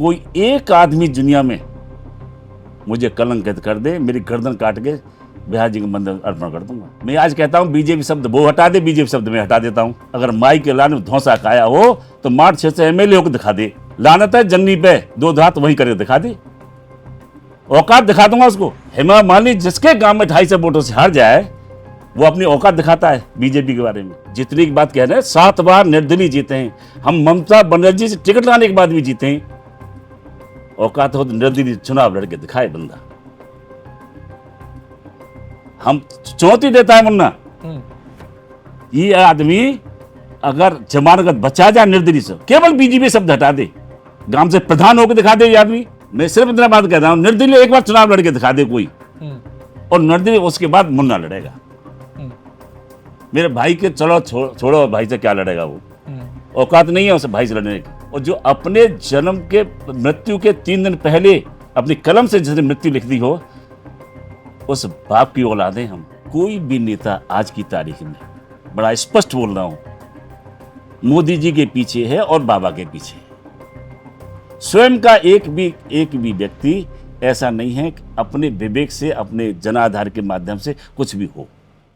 कोई एक आदमी दुनिया में मुझे कलंकित कर दे, मेरी गर्दन काट के बिहार जी के मंदिर अर्पण कर दूंगा। मैं आज कहता हूँ बीजेपी शब्द वो हटा दे, बीजेपी शब्द में हटा देता हूँ। अगर माई के लाने में धौंसा खाया हो तो मार्च 6 से एमएलए होकर दिखा दे। लानत है जंगली पे, दो हाथ वहीं करके दिखा दे, औकात दिखा दूंगा उसको। हेमा मालिनी जिसके गांव में 250 वोटों से हार जाए वो अपनी औकात दिखाता है बीजेपी के बारे में। जितनी की बात कह रहे हैं, 7 बार निर्दलीय जीते हैं हम, ममता बनर्जी से टिकट लाने के बाद भी जीते हैं। औकात हो तो निर्दलीय चुनाव लड़के दिखाए बंदा। हम चुनौती देता है मुन्ना, ये आदमी अगर जमानत बचा जाए निर्दलीय से, केवल बीजेपी शब्द हटा दे, गांव से प्रधान होकर दिखा दे ये आदमी। मैं सिर्फ इतना बात कहता हूं, निर्दलीय एक बार चुनाव लड़के दिखा दे कोई, और निर्दलीय उसके बाद मुन्ना लड़ेगा। मेरे भाई के चलो छोड़ो, भाई से क्या लड़ेगा वो, औकात नहीं है उसे भाई से लड़ने की। और जो अपने जन्म के मृत्यु के 3 दिन पहले अपनी कलम से जिसने मृत्यु लिख दी हो, उस बाप की औलादें हम। कोई भी नेता आज की तारीख में, बड़ा स्पष्ट बोल रहा हूं, मोदी जी के पीछे है और बाबा के पीछे है। स्वयं का एक भी व्यक्ति ऐसा नहीं है कि अपने विवेक से, अपने जनाधार के माध्यम से कुछ भी हो।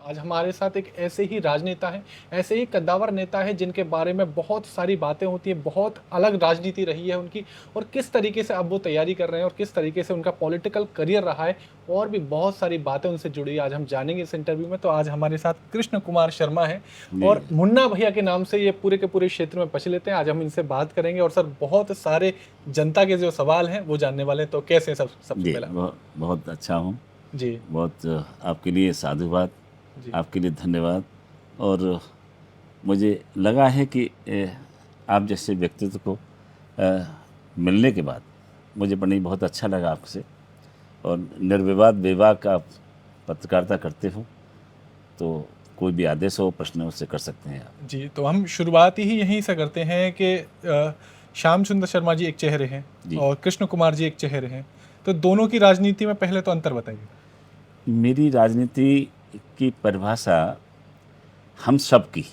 आज हमारे साथ एक ऐसे ही राजनेता है, ऐसे ही कद्दावर नेता है जिनके बारे में बहुत सारी बातें होती हैं, बहुत अलग राजनीति रही है उनकी, और किस तरीके से अब वो तैयारी कर रहे हैं और किस तरीके से उनका पॉलिटिकल करियर रहा है, और भी बहुत सारी बातें उनसे जुड़ी है। आज हम जानेंगे इस इंटरव्यू में। तो आज हमारे साथ कृष्ण कुमार शर्मा है, और मुन्ना भैया के नाम से ये पूरे के पूरे क्षेत्र में प्रचलित हैं। आज हम इनसे बात करेंगे, और सर बहुत सारे जनता के जो सवाल हैं वो जानने वाले हैं। तो कैसे हैं सबसे पहला? बहुत अच्छा हूँ जी, बहुत आपके लिए साधुवाद, आपके लिए धन्यवाद। और मुझे लगा है कि आप जैसे व्यक्तित्व को मिलने के बाद मुझे बड़ी बहुत अच्छा लगा आपसे, और निर्विवाद बेबाक का आप पत्रकारिता करते हो, तो कोई भी आदेश हो, प्रश्न उससे कर सकते हैं आप। जी, तो हम शुरुआत ही यहीं से करते हैं कि श्याम सुंदर शर्मा जी एक चेहरे हैं और कृष्ण कुमार जी एक चेहरे हैं, तो दोनों की राजनीति में पहले तो अंतर बताइए। मेरी राजनीति की परिभाषा हम सब की,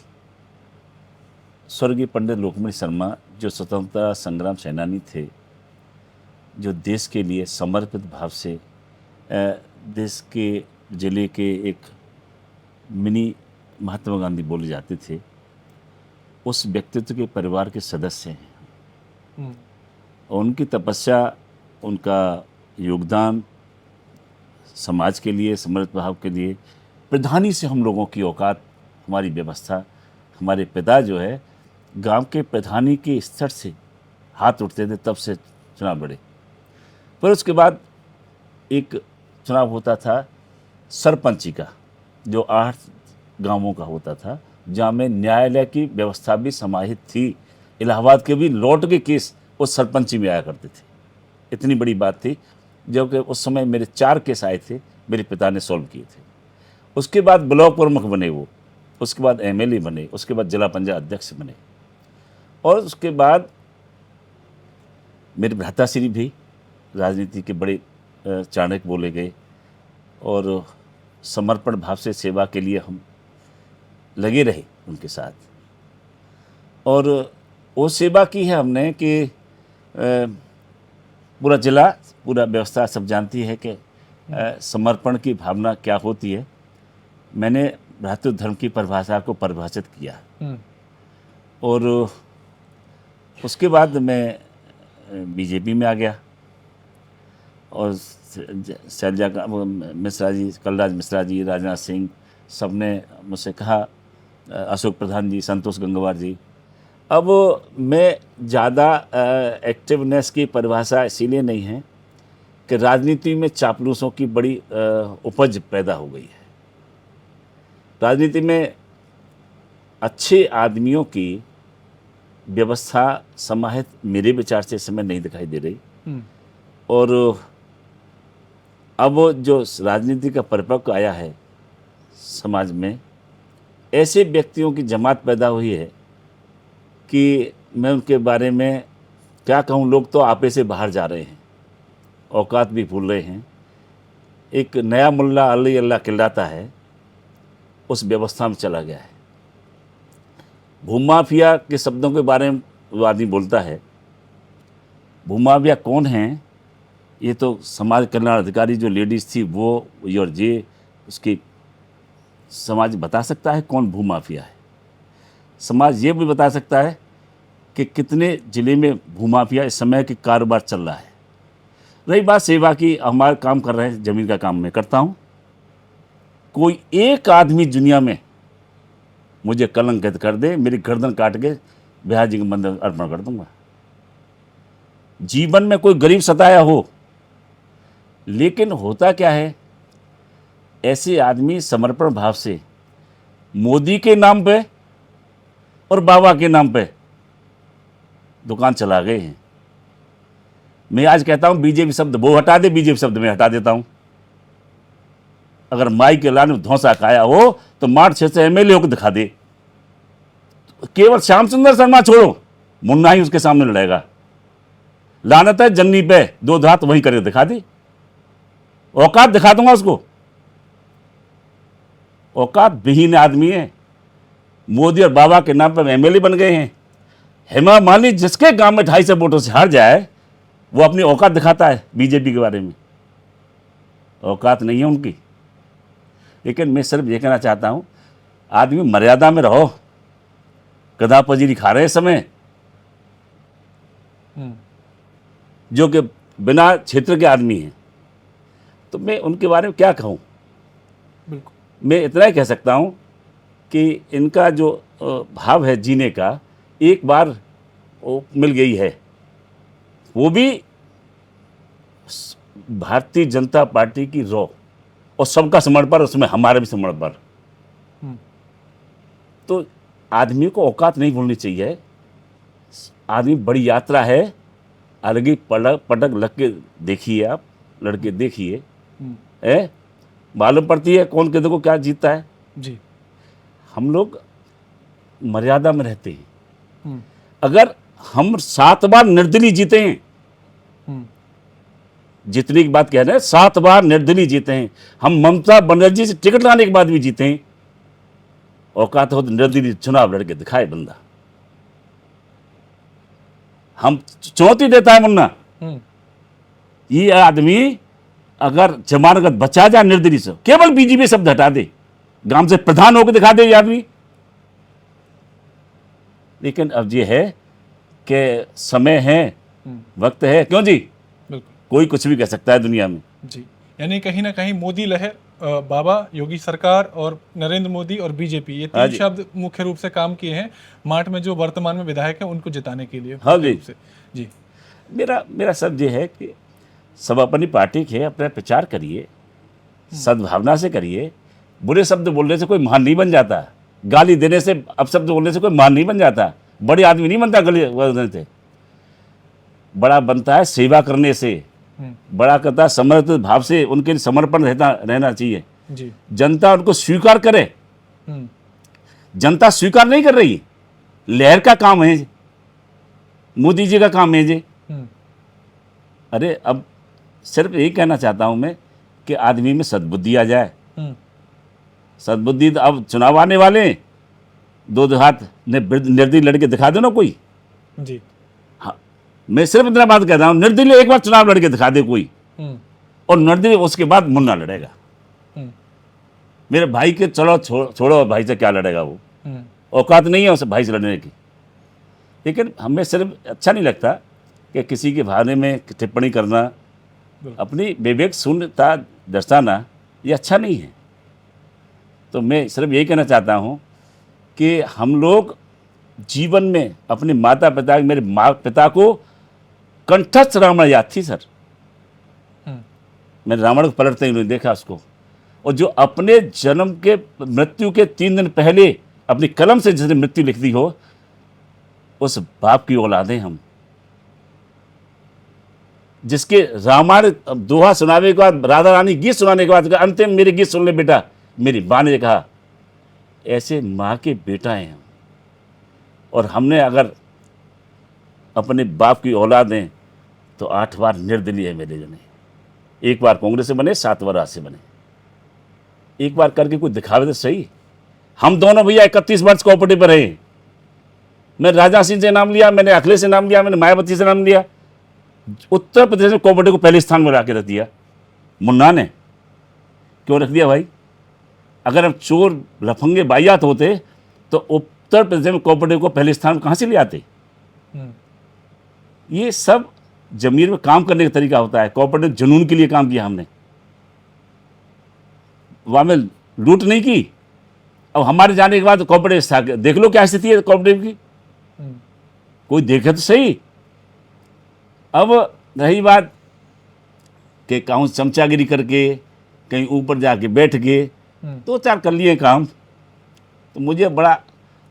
स्वर्गीय पंडित लोकमणि शर्मा जो स्वतंत्रता संग्राम सेनानी थे, जो देश के लिए समर्पित भाव से देश के जिले के एक मिनी महात्मा गांधी बोले जाते थे, उस व्यक्तित्व के परिवार के सदस्य हैं। और उनकी तपस्या, उनका योगदान समाज के लिए, समर्पित भाव के लिए, प्रधानी से हम लोगों की औकात, हमारी व्यवस्था, हमारे पिता जो है गांव के प्रधानी के स्तर से हाथ उठते थे, तब से चुनाव लड़े। फिर उसके बाद एक चुनाव होता था सरपंची का, जो 8 गांवों का होता था, जहाँ में न्यायालय की व्यवस्था भी समाहित थी। इलाहाबाद के भी लौट के केस उस सरपंची में आया करते थे। इतनी बड़ी बात थी, जो कि उस समय मेरे 4 केस आए थे, मेरे पिता ने सॉल्व किए थे। उसके बाद ब्लॉक प्रमुख बने वो, उसके बाद एमएलए बने, उसके बाद जिला पंचायत अध्यक्ष बने, और उसके बाद मेरे भ्राताश्री भी राजनीति के बड़े चाणक्य बोले गए, और समर्पण भाव से सेवा के लिए हम लगे रहे उनके साथ। और वो सेवा की है हमने कि पूरा जिला, पूरा व्यवस्था सब जानती है कि समर्पण की भावना क्या होती है। मैंने भ्रातृ धर्म की परिभाषा को परिभाषित किया, और उसके बाद मैं बीजेपी में आ गया, और शैलजा मिश्रा जी, कलराज मिश्रा जी, राजनाथ सिंह, सब ने मुझसे कहा, अशोक प्रधान जी, संतोष गंगवार जी। अब मैं ज़्यादा एक्टिवनेस की परिभाषा इसीलिए नहीं है कि राजनीति में चापलूसों की बड़ी उपज पैदा हो गई है। राजनीति में अच्छे आदमियों की व्यवस्था समाहित मेरे विचार से इस समय नहीं दिखाई दे रही। और अब जो राजनीति का परिपक्व आया है समाज में, ऐसे व्यक्तियों की जमात पैदा हुई है कि मैं उनके बारे में क्या कहूँ। लोग तो आपे से बाहर जा रहे हैं, औकात भी भूल रहे हैं। एक नया मुल्ला अली अल्लाह किल्लाता है, उस व्यवस्था में चला गया है। भूमाफिया के शब्दों के बारे में वो आदमी बोलता है, भूमाफिया कौन हैं, ये तो समाज कल्याण अधिकारी जो लेडीज़ थी वो और ये उसकी समाज बता सकता है कौन भूमाफिया है। समाज ये भी बता सकता है कि कितने ज़िले में भूमाफिया इस समय के कारोबार चल रहा है। रही बात सेवा की, हमारा काम कर रहे हैं, ज़मीन का काम मैं करता हूँ। कोई एक आदमी दुनिया में मुझे कलंकित कर दे, मेरी गर्दन काट के बिहार जी के मंदिर अर्पण कर दूंगा। जीवन में कोई गरीब सताया हो, लेकिन होता क्या है, ऐसे आदमी समर्पण भाव से मोदी के नाम पे और बाबा के नाम पे दुकान चला गए हैं। मैं आज कहता हूं बीजेपी शब्द वो हटा दे, बीजेपी शब्द मैं हटा देता हूं। अगर माई के लाने में धौंसा खाया हो तो मार्च 6 से एमएलए को दिखा दे। केवल श्याम सुंदर शर्मा छोड़ो, मुन्ना ही उसके सामने लड़ेगा। लानत है जन्नी पे, दो हाथ वहीं करके दिखा दे, औकात दिखा दूंगा उसको। औकात विहीन आदमी है। मोदी और बाबा के नाम पर एमएलए बन गए हैं। हेमा मालिनी जिसके गांव में 250 वोटों से हार जाए वो अपनी औकात दिखाता है बीजेपी के बारे में। औकात नहीं है उनकी। लेकिन मैं सिर्फ ये कहना चाहता हूं, आदमी मर्यादा में रहो। गधा पजीरी खा रहे समय, जो कि बिना क्षेत्र के आदमी हैं, तो मैं उनके बारे में क्या कहूं। बिल्कुल, मैं इतना ही कह सकता हूं कि इनका जो भाव है जीने का, एक बार वो मिल गई है, वो भी भारतीय जनता पार्टी की रॉ और सबका समर्पण, उसमें हमारा भी समर्पण। तो आदमी को औकात नहीं भूलनी चाहिए। आदमी बड़ी यात्रा है, अलगी पटक लग के देखिए, आप लड़के देखिए, मालूम पड़ती है कौन किधर को क्या जीतता है जी। हम लोग मर्यादा में रहते हैं। अगर हम 7 बार निर्दलीय जीते हैं, जितने की बात कह रहे हैं, 7 बार निर्दलीय जीते हैं, हम ममता बनर्जी से टिकट लाने के बाद भी जीते हैं। औकात हो तो निर्दलीय चुनाव लड़के दिखाए बंदा। हम चुनौती देता है मुन्ना, ये आदमी अगर जमानत बचा जाए निर्दलीय से, केवल बीजेपी शब्द हटा दे, गांव से प्रधान होकर दिखा दे ये आदमी। लेकिन अब ये है कि समय है, वक्त है, क्यों जी, कोई कुछ भी कह सकता है दुनिया में जी। यानी कहीं ना कहीं मोदी लहर, बाबा, योगी सरकार और नरेंद्र मोदी और बीजेपी, ये 3 शब्द मुख्य रूप से काम किए हैं मार्ट में जो वर्तमान में विधायक हैं उनको जिताने के लिए। हाँ जी जी। मेरा शब्द ये है कि सब अपनी पार्टी के अपना प्रचार करिए, सद्भावना से करिए। बुरे शब्द बोलने से कोई महान नहीं बन जाता। गाली देने से, अपशब्द बोलने से कोई महान नहीं बन जाता। बड़े आदमी नहीं बनता गाली बोलने से। बड़ा बनता है सेवा करने से, बड़ा करता है समर्पित भाव से, उनके समर्पण रहना चाहिए जी। जनता उनको स्वीकार करे। जनता स्वीकार नहीं कर रही, लहर का काम है, मोदी जी का काम है जी। अरे अब सिर्फ यही कहना चाहता हूं मैं कि आदमी में सद्बुद्धि आ जाए। सद्बुद्धि, अब चुनाव आने वाले, 2 हाथ निर्दलीय लड़के दिखा दो ना कोई जी। हाँ, मैं सिर्फ इतना बात कहता हूं, निर्दलीय एक बार चुनाव लड़के दिखा दे कोई, और निर्दलीय उसके बाद मुन्ना लड़ेगा। मेरे भाई के चलो छोड़ो, भाई से क्या लड़ेगा वो, औकात नहीं है उस भाई से लड़ने की। लेकिन हमें सिर्फ अच्छा नहीं लगता कि किसी के बारे में टिप्पणी करना, अपनी विवेक शून्यता दर्शाना, ये अच्छा नहीं है। तो मैं सिर्फ यही कहना चाहता हूँ कि हम लोग जीवन में अपने माता पिता, मेरे माँ पिता को कंठस्थ रामायण याद थी सर। मैंने रामायण को पलटते ही देखा उसको, और जो अपने जन्म के मृत्यु के 3 दिन पहले अपनी कलम से जिसने मृत्यु लिख दी हो, उस बाप की औलादें हम, जिसके रामायण दोहा सुनाने के बाद, राधा रानी गीत सुनाने के बाद अंतिम मेरे गीत सुन ले बेटा, मेरी माँ ने कहा ऐसे माँ के बेटा हैं हम। और हमने अगर अपने बाप की औलाद हैं तो 8 बार निर्दलीय है मेरे जने, 1 बार कांग्रेस से बने, 7 बार आज से बने। एक बार करके कोई दिखावे तो सही। हम दोनों भैया 31 वर्ष कोऑपरेटिव पर रहे। मैं राजा सिंह से नाम लिया, मैंने अखिलेश से नाम लिया, मैंने मायावती से नाम लिया, उत्तर प्रदेश में कोऑपरेटिव को पहले स्थान में ला के रख दिया। मुन्ना ने क्यों रख दिया भाई? अगर हम चोर लफंगे बायात होते तो उत्तर प्रदेश में कोऑपरेटिव को पहले स्थान कहाँ से ले आते? ये सब जमीर में काम करने का तरीका होता है। कोऑपरेटिव जुनून के लिए काम किया हमने, वहां में लूट नहीं की। अब हमारे जाने के बाद कोऑपरेटिव देख लो क्या स्थिति है कोऑपरेटिव की, कोई देखे तो सही। अब रही बात कि कहूँ चमचागिरी करके कहीं ऊपर जाके बैठ गए, 2-4 कर लिए काम, तो मुझे बड़ा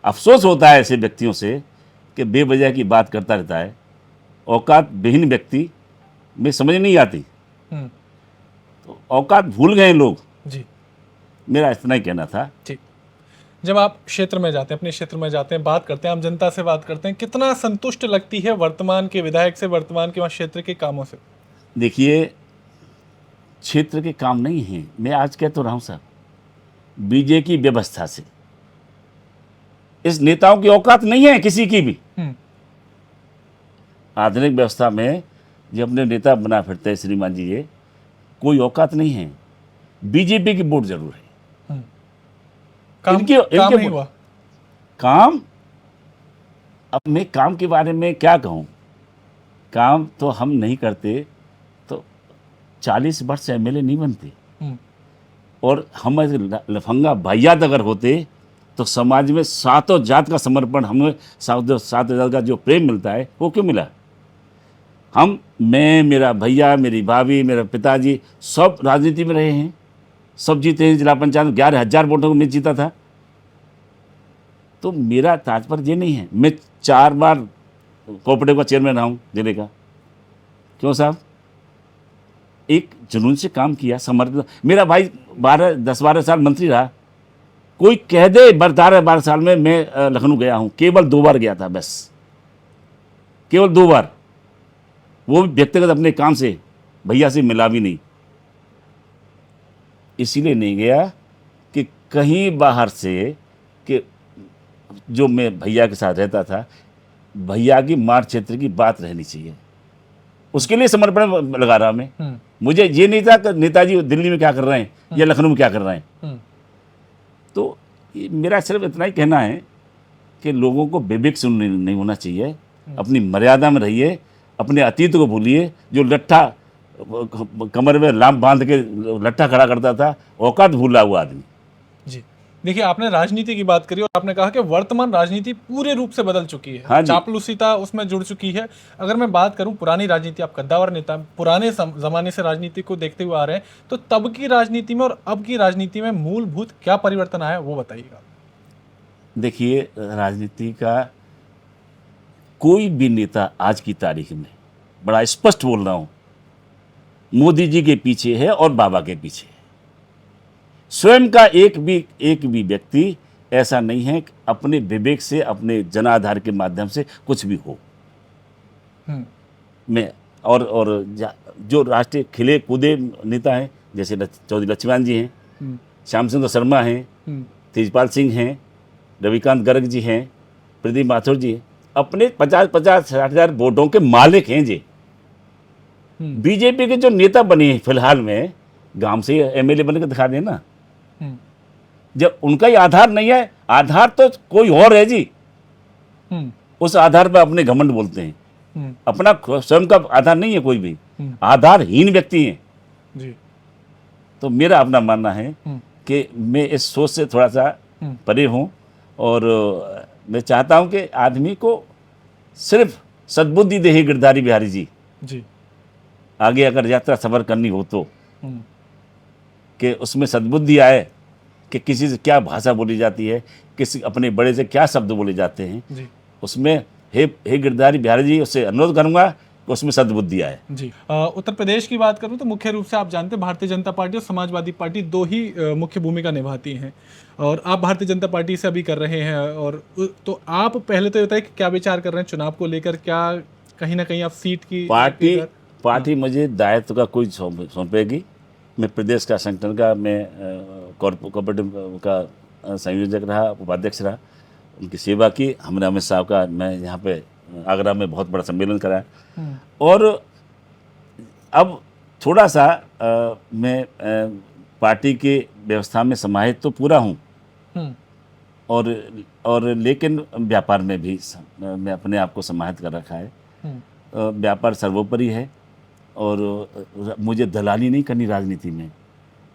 अफसोस होता है ऐसे व्यक्तियों से कि बेवजह की बात करता रहता है। औकात विहीन व्यक्ति में समझ नहीं आती, तो औकात भूल गए लोग जी। मेरा इतना ही कहना था। ठीक। जब आप क्षेत्र में जाते हैं, अपने क्षेत्र में जाते हैं, बात करते हैं, आम जनता से बात करते हैं, कितना संतुष्ट लगती है वर्तमान के विधायक से, वर्तमान के वहाँ क्षेत्र के कामों से? देखिए, क्षेत्र के काम नहीं हैं, मैं आज कह तो रहा हूँ साहब, बीजेपी की व्यवस्था से इस नेताओं की औकात नहीं है किसी की भी। आधुनिक व्यवस्था में जो अपने नेता बना फिरते हैं श्रीमान जी, ये कोई औकात नहीं है। बीजेपी की वोट जरूर है। काम इनके नहीं हुआ काम। अब मैं काम के बारे में क्या कहूँ, काम तो हम नहीं करते तो 40 वर्ष से एमएलए नहीं बनते। और हम लफंगा भाइयात अगर होते तो समाज में सातों जात का समर्पण, हमें सात जात का जो प्रेम मिलता है वो क्यों मिला? मैं, मेरा भैया, मेरी भाभी, मेरा पिताजी सब राजनीति में रहे हैं, सब जीते हैं। जिला पंचायत में 11,000 वोटों को मैं जीता था। तो मेरा तात्पर्य ये नहीं है, मैं 4 बार कोऑपरेटिव का चेयरमैन रहा हूँ जिले का। क्यों साहब? एक जुनून से काम किया, समर्पित। मेरा भाई 10-12 साल मंत्री रहा। कोई कह दे 12 साल में मैं लखनऊ गया हूँ, केवल 2 बार गया था, बस केवल 2 बार, वो भी व्यक्तिगत अपने काम से, भैया से मिला भी नहीं। इसीलिए नहीं गया कि कहीं बाहर से, कि जो मैं भैया के साथ रहता था, भैया की मार क्षेत्र की बात रहनी चाहिए, उसके लिए समर्पण लगा रहा मैं। मुझे ये नहीं था कि नेताजी दिल्ली में क्या कर रहे हैं या लखनऊ में क्या कर रहे हैं। तो मेरा सिर्फ इतना ही कहना है कि लोगों को विवेक से नहीं होना चाहिए, अपनी मर्यादा में रहिए, अपने अतीत को भूलिए। जो लट्ठा कमर में लाम बांध के लट्ठा खड़ा करता था, औकात भूला हुआ आदमी। जी, देखिए, आपने राजनीति की बात करी और आपने कहा कि वर्तमान राजनीति पूरे रूप से बदल चुकी है। हाँ, चापलूसिता उसमें जुड़ चुकी है। अगर मैं बात करूं पुरानी राजनीति, आप कद्दावर नेता, पुराने जमाने से राजनीति को देखते हुए आ रहे हैं, तो तब की राजनीति में और अब की राजनीति में मूलभूत क्या परिवर्तन आया, वो बताइएगा। देखिए, राजनीति का कोई भी नेता आज की तारीख में, बड़ा स्पष्ट बोल रहा हूं, मोदी जी के पीछे है और बाबा के पीछे है। स्वयं का एक भी व्यक्ति ऐसा नहीं है कि अपने विवेक से, अपने जनाधार के माध्यम से कुछ भी हो। मैं और जो राष्ट्रीय खिले कूदे नेता हैं, जैसे चौधरी लक्ष्मण जी हैं, श्याम सुंदर शर्मा हैं, तेजपाल सिंह हैं, रविकांत गर्ग जी हैं, प्रदीप माथुर जी हैं, अपने 50-60 वोटों के मालिक हैं जी। बीजेपी के जो नेता बने हैं फिलहाल में, गांव से एमएलए बनकर दिखा देना। जब उनका ही आधार नहीं है, आधार तो कोई और है जी। उस आधार पर अपने घमंड बोलते हैं, अपना स्वयं का आधार नहीं है कोई भी, आधारहीन व्यक्ति हैं जी। तो मेरा अपना मानना है कि मैं इस सोच से थोड़ा सा परे हूं, और मैं चाहता हूं कि आदमी को सिर्फ सद्बुद्धि दे ही गिरधारी बिहारी जी। आगे अगर यात्रा सफर करनी हो तो कि उसमें सद्बुद्धि आए कि किसी से क्या भाषा बोली जाती है, किसी अपने बड़े से क्या शब्द बोले जाते हैं जी। उसमें हे गिरधारी बिहारी जी, उससे अनुरोध करूंगा कि उसमें सद्बुद्धि आए जी। उत्तर प्रदेश की बात करूं तो मुख्य रूप से आप जानते हैं भारतीय जनता पार्टी और समाजवादी पार्टी दो ही मुख्य भूमिका निभाती हैं, और आप भारतीय जनता पार्टी से अभी कर रहे हैं। और तो आप पहले तो ये बताइए कि क्या विचार कर रहे हैं चुनाव को लेकर? क्या कहीं ना कहीं आप सीट की पार्टी मुझे दायित्व का कोई सौंपेगी। मैं प्रदेश का संगठन का, मैं कोऑपरेटिव का संयोजक रहा, उपाध्यक्ष रहा, उनकी सेवा की। हमने अमित साहब का, मैं यहाँ पे आगरा में बहुत बड़ा सम्मेलन कराया, और अब थोड़ा सा मैं पार्टी के व्यवस्था में समाहित तो पूरा हूँ, हम्म, और लेकिन व्यापार में भी मैं अपने आप को समाहित कर रखा है। व्यापार सर्वोपरि है, और मुझे दलाली नहीं करनी राजनीति में।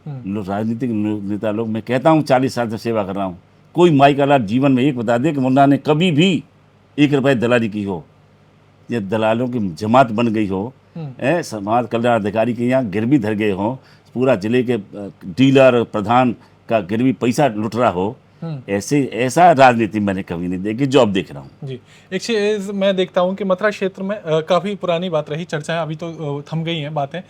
लोग राजनीतिक नेता लोग, मैं कहता हूँ 40 साल से सेवा कर रहा हूँ, कोई माई का लाल जीवन में एक बता दे कि मुन्ना ने कभी भी 1 रुपये दलाली की हो, या दलालों की जमात बन गई हो, समाज कल्याण अधिकारी के यहाँ गिरवी धर गए हों, पूरा जिले के डीलर प्रधान का गिरवी पैसा लुट रहा हो, ऐसा राजनीति मैंने कभी नहीं देखी, जो अब देख रहा हूँ। जी, एक चीज़ मैं देखता हूँ कि मथुरा क्षेत्र में काफ़ी पुरानी बात रही, चर्चाएं अभी तो थम गई हैं बातें।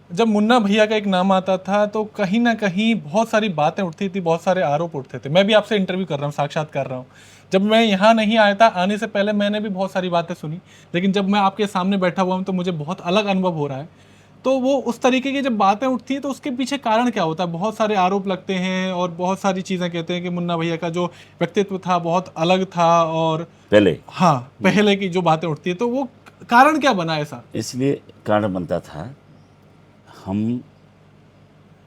जब मुन्ना भैया का एक नाम आता था तो कहीं ना कहीं बहुत सारी बातें उठती थी, बहुत सारे आरोप उठते थे। मैं भी आपसे इंटरव्यू कर रहा हूँ, साक्षात कर रहा हूँ। जब मैं यहाँ नहीं आया था, आने से पहले मैंने भी बहुत सारी बातें सुनी, लेकिन जब मैं आपके सामने बैठा हुआ हूँ तो मुझे बहुत अलग अनुभव हो रहा है। तो वो उस तरीके की जब बातें उठती हैं तो उसके पीछे कारण क्या होता है? बहुत सारे आरोप लगते हैं और बहुत सारी चीज़ें कहते हैं कि मुन्ना भैया का जो व्यक्तित्व था बहुत अलग था, और पहले, हाँ, पहले की जो बातें उठती है, तो वो कारण क्या बना ऐसा? इसलिए कारण बनता था, हम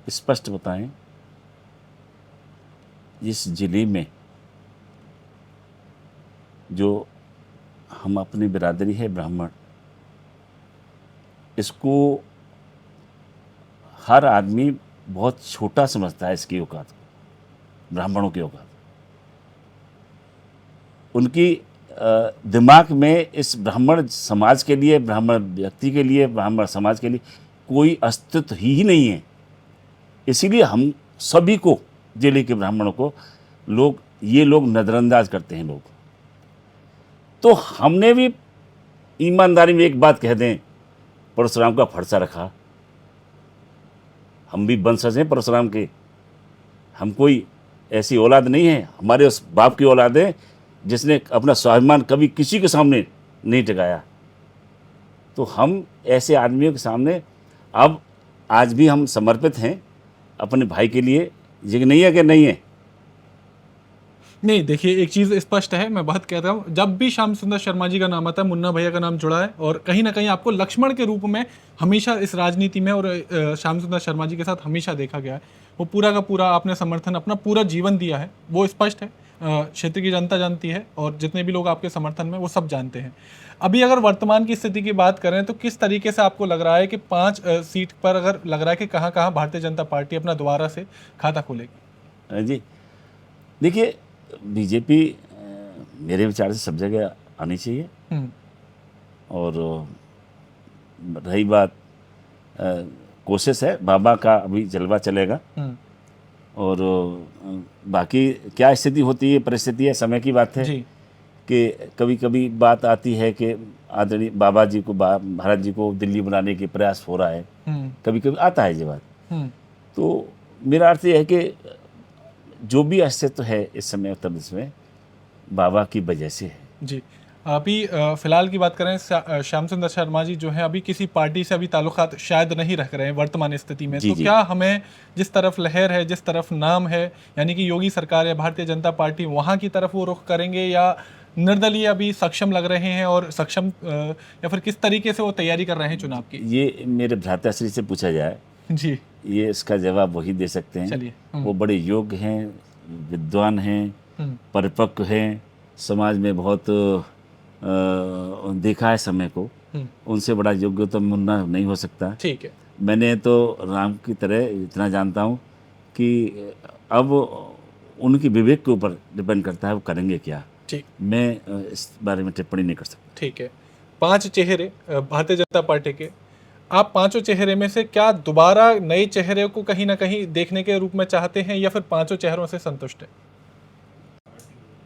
स्पष्ट बताएं, इस जिले में जो हम अपनी बिरादरी है ब्राह्मण, इसको हर आदमी बहुत छोटा समझता है, इसकी औकात को, ब्राह्मणों की औकात। उनकी दिमाग में इस ब्राह्मण समाज के लिए, ब्राह्मण व्यक्ति के लिए, ब्राह्मण समाज के लिए कोई अस्तित्व ही नहीं है। इसीलिए हम सभी को, जिले के ब्राह्मणों को ये लोग नज़रअंदाज करते हैं लोग। तो हमने भी ईमानदारी में एक बात कह दें, परशुराम का फरसा रखा। हम भी वंशज हैं परशुराम के, हम कोई ऐसी औलाद नहीं है, हमारे उस बाप की औलाद है जिसने अपना स्वाभिमान कभी किसी के सामने नहीं टिकाया। तो हम ऐसे आदमियों के सामने अब आज भी हम समर्पित हैं अपने भाई के लिए। ये नहीं है कि नहीं है। नहीं, देखिए, एक चीज़ स्पष्ट है, मैं बात कह रहा हूँ, जब भी श्याम सुंदर शर्मा जी का नाम आता है, मुन्ना भैया का नाम जुड़ा है, और कहीं ना कहीं आपको लक्ष्मण के रूप में हमेशा इस राजनीति में और श्याम सुंदर शर्मा जी के साथ हमेशा देखा गया है। वो पूरा का पूरा आपने समर्थन, अपना पूरा जीवन दिया है, वो स्पष्ट है। क्षेत्र की जनता जानती है, और जितने भी लोग आपके समर्थन में, वो सब जानते हैं। अभी अगर वर्तमान की स्थिति की बात करें तो किस तरीके से आपको लग रहा है कि 5 सीट पर अगर लग रहा है कि कहाँ कहाँ भारतीय जनता पार्टी अपना दोबारा से खाता खोलेगी? जी देखिए, बीजेपी मेरे विचार से सब जगह आनी चाहिए। और रही बात, कोशिश है, बाबा का अभी जलवा चलेगा। और बाकी क्या स्थिति होती है, परिस्थिति है, समय की बात है जी। कि कभी कभी बात आती है कि आदरणीय बाबा जी को, भारत जी को दिल्ली बुलाने के प्रयास हो रहा है, कभी कभी आता है ये बात। तो मेरा अर्थ ये है कि जो भी अस्तित्व है इस समय उत्तर प्रदेश में, बाबा की वजह से है। जी, अभी फिलहाल की बात करें, श्याम सुंदर शर्मा जी जो हैं अभी किसी पार्टी से अभी ताल्लुकात शायद नहीं रख रहे हैं वर्तमान स्थिति में। तो क्या हमें जिस तरफ लहर है, जिस तरफ नाम है, यानी कि योगी सरकार या भारतीय जनता पार्टी, वहाँ की तरफ वो रुख करेंगे, या निर्दलीय अभी सक्षम लग रहे हैं और सक्षम, या फिर किस तरीके से वो तैयारी कर रहे हैं चुनाव की? ये मेरे भ्राताश्री से पूछा जाए जी, ये इसका जवाब वही दे सकते हैं। चलिए। वो बड़े योग्य हैं, विद्वान हैं, परिपक्व हैं, समाज में बहुत देखा है समय को। उनसे बड़ा योग्य तो मुन्ना नहीं हो सकता। ठीक है। मैंने तो राम की तरह इतना जानता हूँ कि अब उनकी विवेक के ऊपर डिपेंड करता है वो करेंगे क्या। ठीक, मैं इस बारे में टिप्पणी नहीं कर सकता। ठीक है। 5 चेहरे भारतीय जनता पार्टी के, आप 5 चेहरे में से क्या दोबारा नए चेहरे को कहीं ना कहीं देखने के रूप में चाहते हैं, या फिर 5 चेहरों से संतुष्ट है?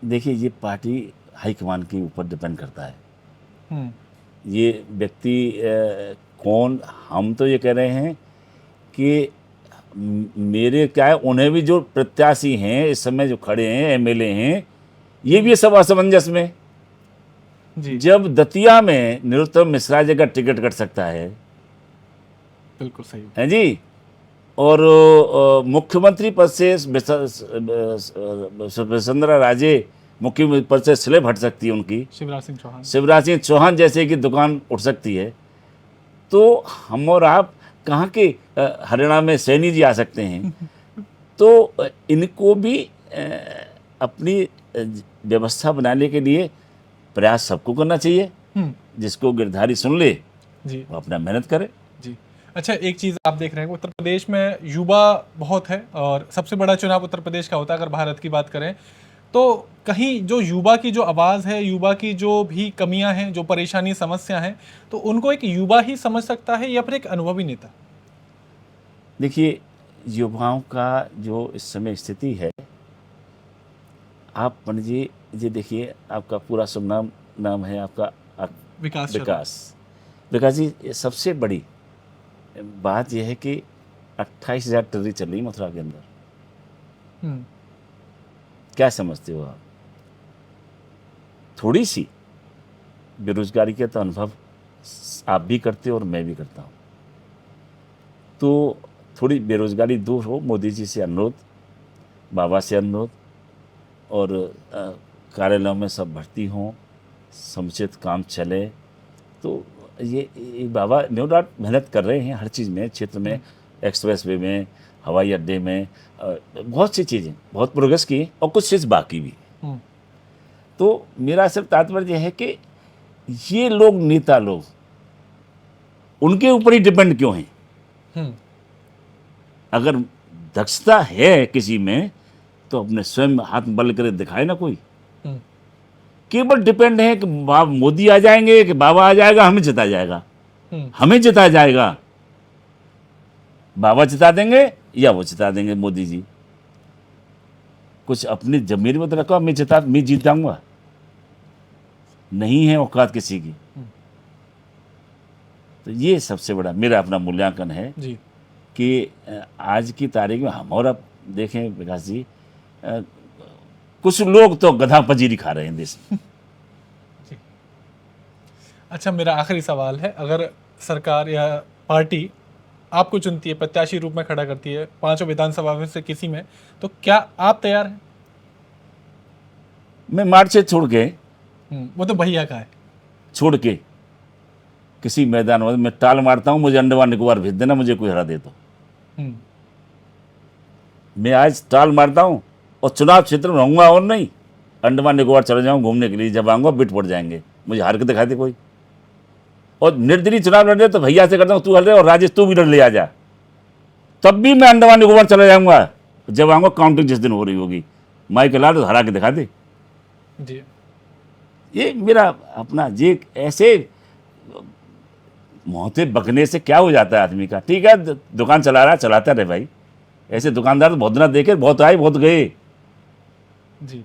देखिए, ये पार्टी हाईकमान के ऊपर डिपेंड करता है। ये व्यक्ति कौन, हम तो ये कह रहे हैं कि मेरे क्या है, उन्हें भी जो प्रत्याशी हैं इस समय जो खड़े हैं, एमएलए हैं, ये भी सब असमंजस में। जी, जब दतिया में निरुत्तम मिश्रा जी का टिकट कट सकता है, बिल्कुल सही है जी, और मुख्यमंत्री पद से वसुंधरा राजे मुख्यमंत्री पद से स्लेब हट सकती है उनकी, शिवराज सिंह चौहान। शिवराज सिंह चौहान जैसे की दुकान उठ सकती है। तो हम और आप कहाँ के हरियाणा में सैनी जी आ सकते हैं। तो इनको भी अपनी व्यवस्था बनाने के लिए प्रयास सबको करना चाहिए। जिसको गिरधारी सुन ले जी वो अपना मेहनत करे। जी। अच्छा, एक चीज़ आप देख रहे हैं उत्तर प्रदेश में युवा बहुत है और सबसे बड़ा चुनाव उत्तर प्रदेश का होता है। अगर भारत की बात करें तो कहीं जो युवा की जो आवाज़ है, युवा की जो भी कमियां हैं, जो परेशानी समस्या हैं, तो उनको एक युवा ही समझ सकता है या फिर एक अनुभवी नेता? देखिए, युवाओं का जो इस समय स्थिति है, आप पंडित जी देखिए, आपका पूरा शुभ नाम है आपका विकास शर्मा। विकास जी, ये सबसे बड़ी बात यह है कि 28,000 टर्री चल रही मथुरा के अंदर। हम्म, क्या समझते हो आप? थोड़ी सी बेरोजगारी के तो अनुभव आप भी करते हो और मैं भी करता हूँ। तो थोड़ी बेरोजगारी दूर हो, मोदी जी से अनुरोध, बाबा से अनुरोध, और कार्यालयों में सब भर्ती हों, समुचित काम चले। तो ये बाबा नो डाउट मेहनत कर रहे हैं हर चीज़ में, क्षेत्र में, एक्सप्रेस वे में, हवाई अड्डे में, बहुत सी चीज़ें बहुत प्रोग्रेस की और कुछ चीज़ बाकी भी। तो मेरा सिर्फ तात्पर्य यह है कि ये लोग, नेता लोग, उनके ऊपर ही डिपेंड क्यों हैं? अगर दक्षता है किसी में तो अपने स्वयं हाथ बल कर दिखाए ना कोई। केवल डिपेंड है कि मोदी आ जाएंगे कि बाबा आ जाएगा, हमें जिता जाएगा, हमें जिता जाएगा, बाबा जिता देंगे या वो जिता देंगे मोदी जी। कुछ अपनी जमीर में तो रखो, मैं जीत जाऊंगा, नहीं है औकात किसी की। तो ये सबसे बड़ा मेरा अपना मूल्यांकन है जी। कि आज की तारीख में हम और अब देखें विकास जी, कुछ लोग तो गधा पजीरी खा रहे हैं देश में। अच्छा, मेरा आखिरी सवाल है, अगर सरकार या पार्टी आपको चुनती है, प्रत्याशी रूप में खड़ा करती है 5 विधानसभा में से किसी में, तो क्या आप तैयार हैं? मैं मार्च से छोड़ के, वो तो भैया का है, छोड़ के किसी मैदान में मैं टाल मारता हूं, मुझे अंडमान निकोबार भेज देना, मुझे कोई हरा दे तो। मैं आज टाल मारता हूं और चुनाव क्षेत्र में रहूंगा और नहीं, अंडमान निकोबार चले जाऊं घूमने के लिए, जब आऊंगा बिट पड़ जाएंगे, मुझे हार के दिखा दे कोई। और निर्दलीय चुनाव लड़ रहे तो भैया से करता हूँ, तू हल रहे और राजेश तू भी लड़ ले, आ जा, तब भी मैं अंडमान निकोबार चला जाऊंगा, जब आऊंगा काउंटिंग जिस दिन हो रही होगी, माइक ला तो हरा के दिखा दे जी। ये मेरा अपना जी। ऐसे मोहते बकने से क्या हो जाता है आदमी का? ठीक है, दुकान चला रहा है, चलाता रहे भाई, ऐसे दुकानदार तो बहुत दिन देखे, बहुत आए बहुत गए। जी,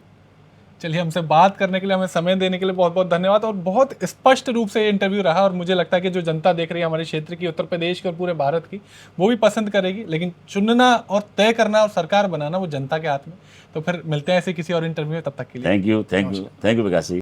चलिए, हमसे बात करने के लिए, हमें समय देने के लिए बहुत बहुत धन्यवाद। और बहुत स्पष्ट रूप से ये इंटरव्यू रहा और मुझे लगता है कि जो जनता देख रही है हमारे क्षेत्र की, उत्तर प्रदेश की और पूरे भारत की, वो भी पसंद करेगी। लेकिन चुनना और तय करना और सरकार बनाना वो जनता के हाथ में। तो फिर मिलते हैं ऐसे किसी और इंटरव्यू में, तब तक के लिए थैंक यू विकास जी।